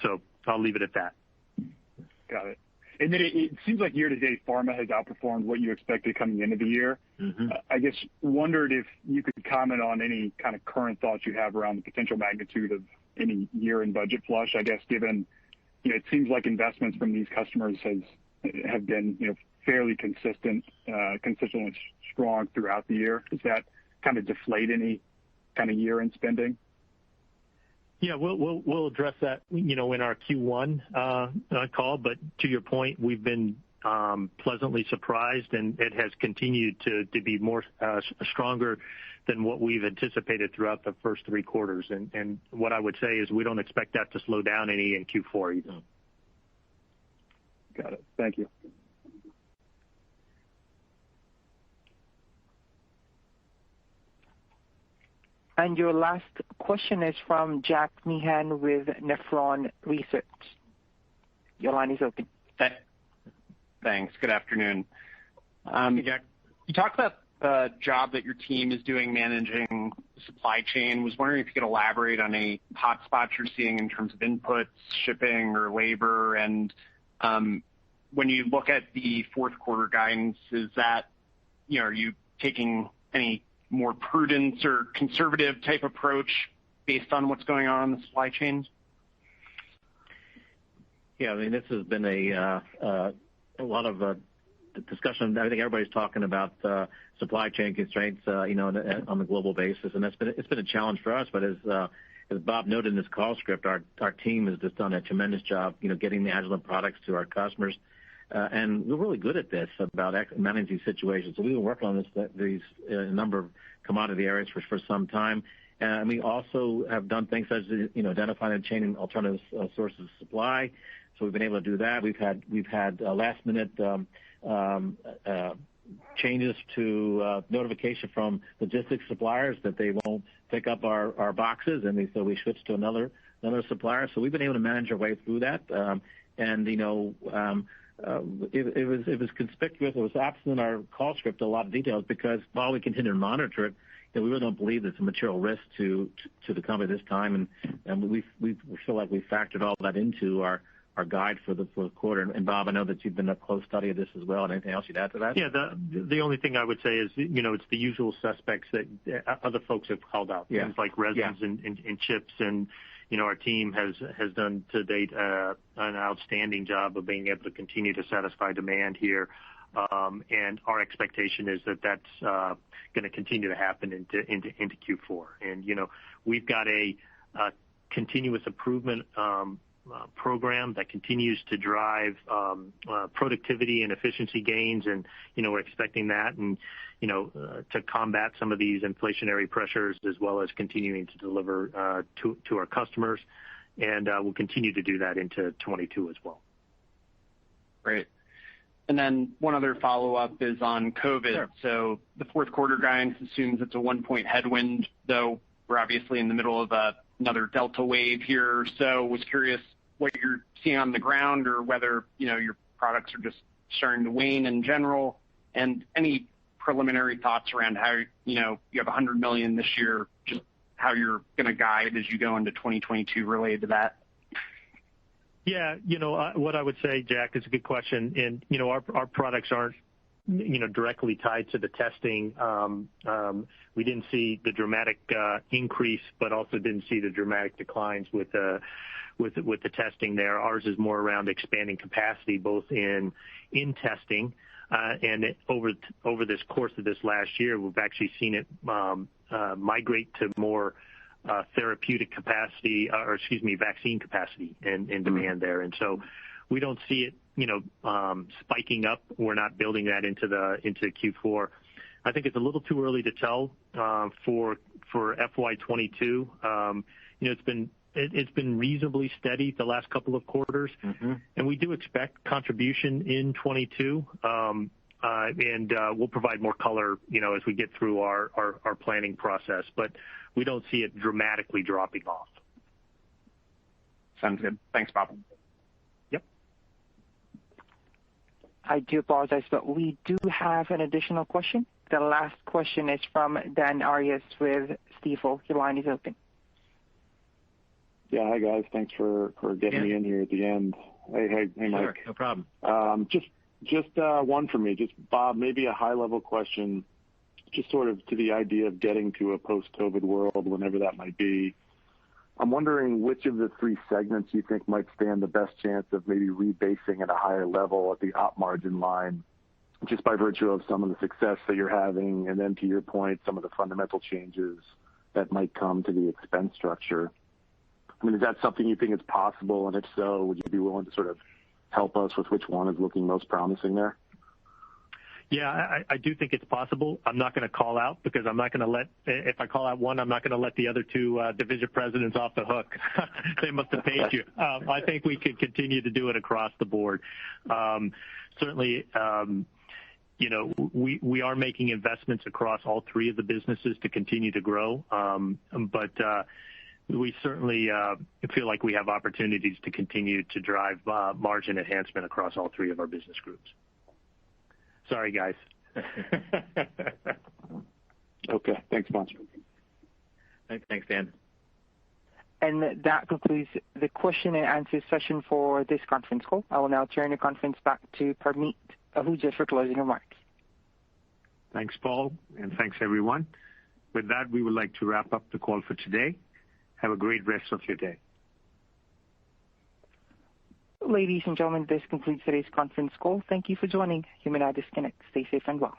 so I'll leave it at that. Got it. And then it seems like year-to-date pharma has outperformed what you expected coming into the year. Mm-hmm. I guess wondered if you could comment on any kind of current thoughts you have around the potential magnitude of any year-end budget flush, I guess, given it seems like investments from these customers have been fairly consistently strong throughout the year. Does that kind of deflate any kind of year-end spending? Yeah, we'll address that, in our Q1 call. But to your point, we've been pleasantly surprised, and it has continued to be more stronger than what we've anticipated throughout the first three quarters. And what I would say is we don't expect that to slow down any in Q4 either. Got it. Thank you. And your last question is from Jack Meehan with Nephron Research. Your line is open. Thanks. Good afternoon. Hey, Jack. You talked about the job that your team is doing managing the supply chain. Was wondering if you could elaborate on any hotspots you're seeing in terms of inputs, shipping, or labor. And when you look at the fourth quarter guidance, is that, are you taking any more prudence or conservative type approach based on what's going on in the supply chains? Yeah, I mean, this has been a lot of discussion. I think everybody's talking about supply chain constraints, on the global basis, and it's been a challenge for us. But as Bob noted in his call script, our team has just done a tremendous job, getting the Agilent products to our customers, and we're really good at this about managing these situations. So we've been working on these a number of commodity areas for some time. And we also have done things such as identifying and changing alternative sources of supply. So we've been able to do that. We've had last minute changes to notification from logistics suppliers that they won't pick up our boxes, and so we switched to another supplier. So we've been able to manage our way through that. It was conspicuous. It was absent in our call script a lot of details because while we continue to monitor it, we really don't believe it's a material risk to the company this time, and we feel like we factored all that into our guide for the fourth quarter. And Bob, I know that you've been a close study of this as well. Anything else you'd add to that? Yeah, the only thing I would say is it's the usual suspects that other folks have called out. Yeah. Things like resins and chips, and our team has done to date an outstanding job of being able to continue to satisfy demand here. And our expectation is that that's going to continue to happen into Q4. And we've got a continuous improvement program that continues to drive productivity and efficiency gains, and we're expecting that, and to combat some of these inflationary pressures as well as continuing to deliver to our customers, and we'll continue to do that into 22 as well. Great. And then one other follow-up is on COVID. Sure. So the fourth quarter guidance assumes it's a 1-point headwind, though we're obviously in the middle of another Delta wave here. So was curious what you're seeing on the ground, or whether your products are just starting to wane in general, and any preliminary thoughts around how you have $100 million this year, just how you're going to guide as you go into 2022 related to that. Yeah, what I would say, Jack, is a good question. And, our products aren't, directly tied to the testing. We didn't see the dramatic increase, but also didn't see the dramatic declines with the testing there. Ours is more around expanding capacity, both in testing, and over this course of this last year, we've actually seen it migrate to more therapeutic capacity, vaccine capacity and demand there. And so we don't see it, spiking up. We're not building that into Q4. I think it's a little too early to tell for FY22. It's been reasonably steady the last couple of quarters, and we do expect contribution in 22. And we'll provide more color, as we get through our planning process. But we don't see it dramatically dropping off. Sounds good. Thanks, Bob. Yep. I do apologize, but we do have an additional question. The last question is from Dan Arias with Stifel. Your line is open. Yeah, hi guys. Thanks for getting me in here at the end. Hey, Mike. Sure, no problem. Just one for me. Just Bob, maybe a high level question, just sort of to the idea of getting to a post-COVID world, whenever that might be. I'm wondering which of the three segments you think might stand the best chance of maybe rebasing at a higher level at the op margin line, just by virtue of some of the success that you're having, and then to your point, some of the fundamental changes that might come to the expense structure. I mean, is that something you think is possible? And if so, would you be willing to sort of help us with which one is looking most promising there? Yeah, I do think it's possible. I'm not going to call out because I'm not going to if I call out one, I'm not going to let the other two division presidents off the hook. They must have paid you. I think we could continue to do it across the board. Certainly, we are making investments across all three of the businesses to continue to grow. But we certainly feel like we have opportunities to continue to drive margin enhancement across all three of our business groups. Sorry, guys. Okay. Thanks, Sponsor. Thanks, Dan. And that concludes the question and answer session for this conference call. I will now turn the conference back to Parmeet Ahuja for closing remarks. Thanks, Paul, and thanks, everyone. With that, we would like to wrap up the call for today. Have a great rest of your day. Ladies and gentlemen, this concludes today's conference call. Thank you for joining. You may now disconnect. Stay safe and well.